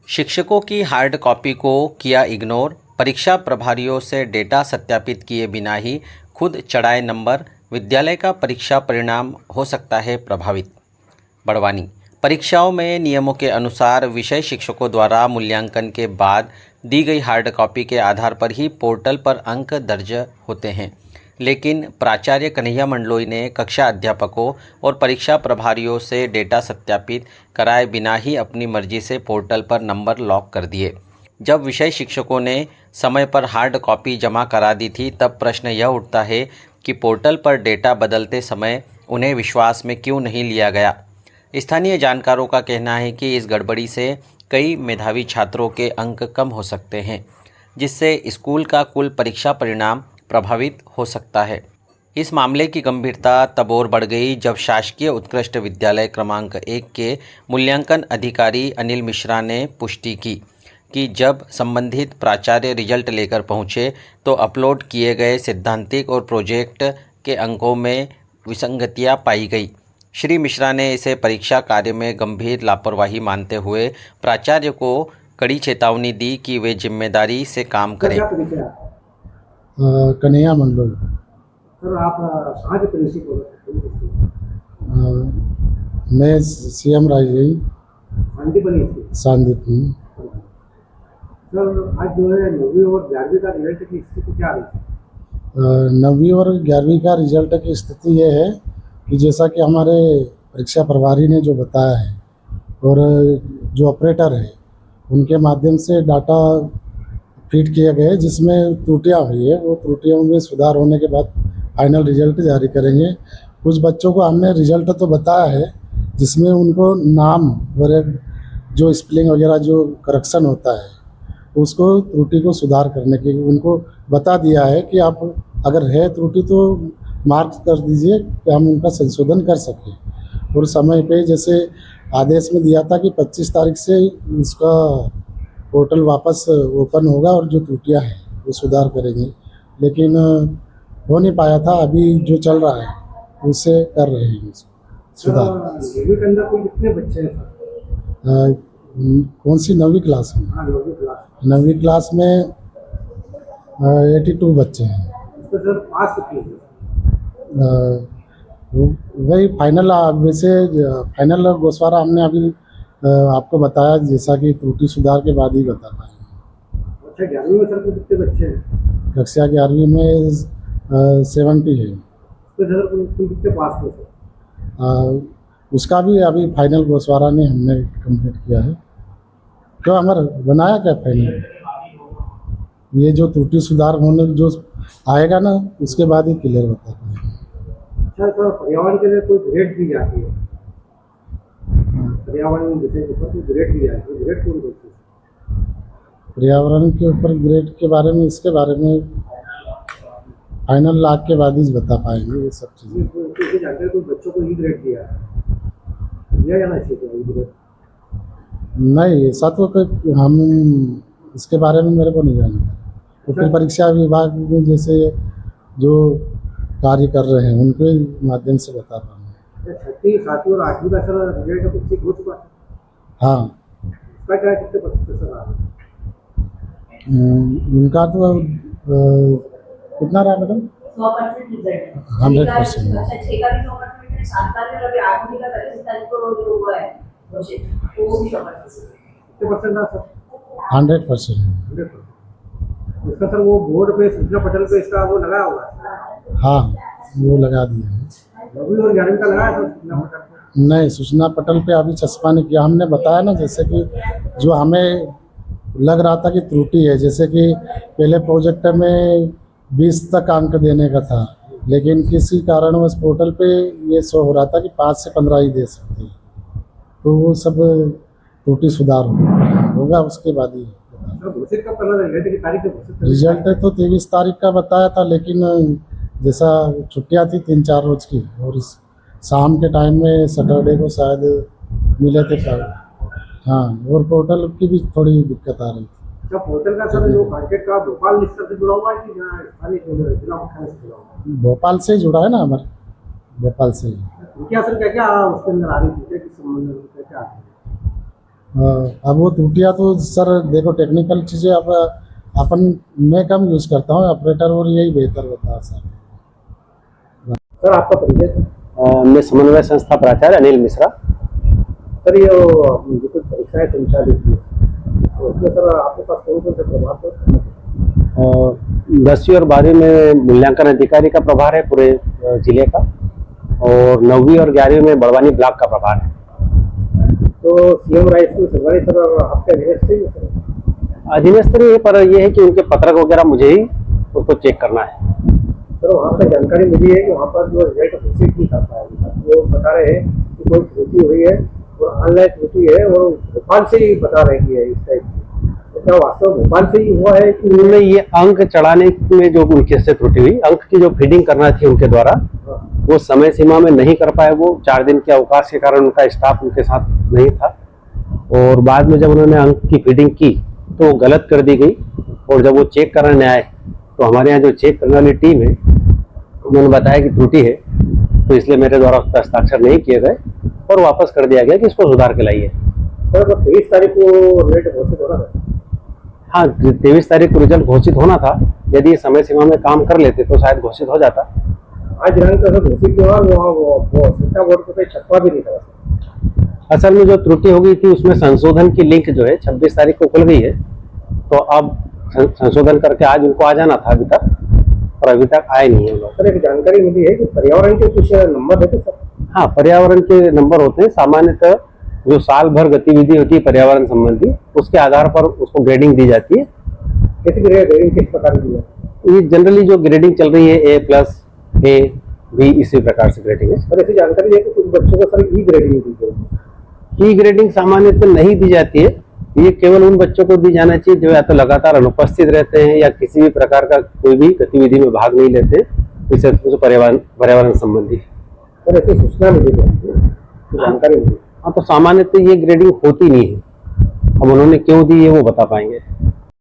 शिक्षकों की hard copy को किया इग्नोर, परीक्षा प्रभारियों से डेटा सत्यापित किए बिना ही खुद चढ़ाए नंबर, विद्यालय का परीक्षा परिणाम हो सकता है प्रभावित। बड़वानी, परीक्षाओं में नियमों के अनुसार विषय शिक्षकों द्वारा मूल्यांकन के बाद दी गई हार्ड कॉपी के आधार पर ही पोर्टल पर अंक दर्ज होते हैं, लेकिन प्राचार्य कन्हैया मंडलोई ने कक्षा अध्यापकों और परीक्षा प्रभारियों से डेटा सत्यापित कराए बिना ही अपनी मर्जी से पोर्टल पर नंबर लॉक कर दिए। जब विषय शिक्षकों ने समय पर हार्ड कॉपी जमा करा दी थी, तब प्रश्न यह उठता है कि पोर्टल पर डेटा बदलते समय उन्हें विश्वास में क्यों नहीं लिया गया। स्थानीय जानकारों का कहना है कि इस गड़बड़ी से कई मेधावी छात्रों के अंक कम हो सकते हैं, जिससे स्कूल का कुल परीक्षा परिणाम प्रभावित हो सकता है। इस मामले की गंभीरता तब और बढ़ गई जब शासकीय उत्कृष्ट विद्यालय क्रमांक 1 के मूल्यांकन अधिकारी अनिल मिश्रा ने पुष्टि की कि जब संबंधित प्राचार्य रिजल्ट लेकर पहुंचे तो अपलोड किए गए सिद्धांतिक और प्रोजेक्ट के अंकों में विसंगतियां पाई गई। श्री मिश्रा ने इसे परीक्षा कार्य में गंभीर लापरवाही मानते हुए प्राचार्य को कड़ी चेतावनी दी कि वे जिम्मेदारी से काम करें। कन्हैया मंडलोई। सर, आप कहाँ के प्रिंसिपल हो? मैं सीएम राजगीर सांदीप हूँ। सर, आज जो है 9वीं और 11वीं का रिजल्ट की स्थिति क्या रही? 9वीं और 11वीं का रिजल्ट की स्थिति ये है कि जैसा कि हमारे परीक्षा प्रभारी ने जो बताया है और जो ऑपरेटर है उनके माध्यम से डाटा फीड किए गए, जिसमें त्रुटियां हुई है वो त्रुटियों में सुधार होने के बाद फाइनल रिजल्ट जारी करेंगे। कुछ बच्चों को हमने रिजल्ट तो बताया है जिसमें उनको नाम और जो स्पेलिंग वगैरह जो करेक्शन होता है उसको त्रुटि को सुधार करने की उनको बता दिया है कि आप अगर है त्रुटि तो मार्क कर दीजिए कि हम उनका संशोधन कर सकें। और समय पे जैसे आदेश में दिया था कि 25 तारीख से इसका पोर्टल वापस ओपन होगा और जो त्रुटियां हैं वो सुधार करेंगे, लेकिन हो नहीं पाया था। अभी जो चल रहा है उससे कर रहे हैं सुधार। 9वीं के अंदर कोई कितने बच्चे हैं? कौन सी 9वीं क्लास में? हाँ, 9वीं क्लास। 9वीं क्लास में 82 बच्चे हैं। तो सर, पास कितने? वही फाइनल, वैसे फाइनल गोस्वारा हमने अभी आपको बताया जैसा कि त्रुटि सुधार के बाद ही बता पाएंगे। अच्छा, 11वीं में सर कितने बच्चे हैं? कक्षा 11वीं में 70 है। तो सर कितने पास हो? उसका भी अभी फाइनल गोस्वारा ने हमने कंप्लीट किया है। तो हमारा बनाया क्या फाइनल, ये जो त्रुटि सुधार होने जो आएगा ना उसके बाद ही क्लियर बता पाएंगे। अच्छा, तो पर्यावरण के लिए कोई ग्रेड दी जाती है? पर्यावरण विषय के ऊपर कोई ग्रेड दी जाती है? ग्रेड कौन देती है? पर्यावरण के ऊपर ग्रेड के बारे में, इसके बारे में फाइनल लाख के बाद ही बता पाएंगे ये सब चीज़ें। जानते कोई बच्चों को ही ग्रेड दिया है या ना चाहिए? नहीं, ऐसा तो हम इसके बारे में मेरे को नहीं जानकारी। तो फिर परीक्षा विभाग में जैसे जो कार्य कर रहे हैं उनके माध्यम से बता पाऊँगा। 6वीं 7वीं और 8वीं का सर रिजल्ट कुछ हो चुका है? हाँ, उसका क्या कितने प्रतिशत सर रहा? उनका तो कितना रहा मैडम? 100% रिजल्ट। 100%। अच्छा, 6 का भी 100% है, 7 का भी, और 8वीं का 25 तारीख को जो हुआ है प्रोजेक्ट वो भी 100%। कितने परसेंट रहा सर? 100%। इसका सर वो बोर्ड पे सूचना पटल पे इसका वो लगा हुआ है? हाँ, वो लगा दिया है। 9वीं और 11वीं का लगा है सर सूचना पटल पे? नहीं, सूचना पटल पे अभी चस्पा नहीं किया। हमने बताया ना जैसे कि जो हमें लग रहा था कि त्रुटि है, जैसे कि पहले प्रोजेक्ट में 20 तक अंक देने का था, लेकिन किसी कारणवश पोर्टल पे ये शो हो रहा था कि 5 से 15 ही दे सकते हैं। तो वो सब त्रुटि सुधार होगा उसके बाद ही। घोषित कब करना? रिजल्ट की तारीख रिजल्ट तो 23 तारीख का बताया था, लेकिन जैसा छुट्टियां थी 3-4 रोज की और शाम के टाइम में सैटरडे को शायद मिले थे। हाँ, और पोर्टल की भी थोड़ी दिक्कत आ रही थी। क्या पोर्टल का सर जो मार्केट का भोपाल लिस्ट से जुड़ा हुआ है कि स्थानीय जिला मुख्यालय से जुड़ा हुआ है? भोपाल से जुड़ा है ना हमारे, भोपाल से ही। क्या सर क्या क्या उसके अंदर आ रही थी, किस संबंध में क्या? अब वो त्रुटियाँ तो सर देखो टेक्निकल चीज़ें अब अपन मैं कम यूज़ करता हूँ, ऑपरेटर और यही बेहतर होता है सर। सर आपका परिचय सर? मैं समन्वय संस्था प्राचार्य अनिल मिश्रा। सर ये जो कुछ परीक्षाएं संचालित हुई तो उसमें सर आपके पास कौन कौन से प्रभाव थे? 10वीं और 12वीं में मूल्यांकन अधिकारी का प्रभार है पूरे जिले का, और 9वीं और 11वीं में बड़वानी ब्लॉक का प्रभार है। तो सीएम राइस की सरकारी सर आपके अधीनस्थ ही है सर? अधीनस्थ नहीं है, पर यह है कि उनके पत्रक वगैरह मुझे ही उसको चेक करना है। सर वहाँ पर जानकारी मिली है कि वहाँ पर जो रिजल्ट घोषित नहीं कर पाया, वो बता रहे हैं कि कोई त्रुटि हुई है और ऑनलाइन त्रुटि है, और भोपाल से ही बता रहे कि है इस टाइप की। तो क्या वास्तव में भोपाल से ही हुआ है कि उन्होंने ये अंक चढ़ाने में जो उनके से त्रुटि हुई, अंक की जो फीडिंग करना थी उनके द्वारा, वो समय सीमा में नहीं कर पाए। वो 4 दिन के अवकाश के कारण उनका स्टाफ उनके साथ नहीं था, और बाद में जब उन्होंने अंक की फीडिंग की तो वो गलत कर दी गई। और जब वो चेक कराने आए तो हमारे यहाँ जो चेक करने वाली टीम है उन्होंने बताया कि त्रुटि है, तो इसलिए मेरे द्वारा उस पर हस्ताक्षर नहीं किए गए और वापस कर दिया गया कि इसको सुधार के लाइए। सर 23 तारीख को रिजल्ट घोषित होना था? हाँ, 23 तारीख को रिजल्ट घोषित होना था। यदि समय सीमा में काम कर लेते तो शायद घोषित हो जाता। आज दिनांक तो घोषित हुआ, वो शिक्षा बोर्ड को छपा भी नहीं था। असल में जो त्रुटि हो गई थी उसमें संशोधन की लिंक जो है 26 तारीख को खुल गई है, तो अब संशोधन करके आज उनको आ जाना था अभी तक, और अभी तक आए नहीं है लोग। सर एक जानकारी मिली है कि पर्यावरण के कुछ नंबर देते सर? हाँ, पर्यावरण के नंबर होते हैं। सामान्यतः जो साल भर गतिविधि होती है पर्यावरण संबंधी, उसके आधार पर उसको ग्रेडिंग दी जाती है। कैसी ग्रेडिंग किस प्रकार की है? ये जनरली जो ग्रेडिंग चल रही है A+, A, B, इसी प्रकार से ग्रेडिंग है। सर ऐसी जानकारी है कि कुछ बच्चों को सर ई ग्रेडिंग दी जाती है। ई ग्रेडिंग सामान्यतः नहीं दी जाती है। ये केवल उन बच्चों को दी जाना चाहिए जो या तो लगातार अनुपस्थित रहते हैं या किसी भी प्रकार का कोई भी गतिविधि में भाग नहीं लेते, विशेष रूप से पर्यावरण संबंधी। सर ऐसी सूचना मिली जानकारी मिली? हाँ, तो सामान्यतः ये ग्रेडिंग होती नहीं है। अब उन्होंने क्यों दी है वो बता पाएंगे।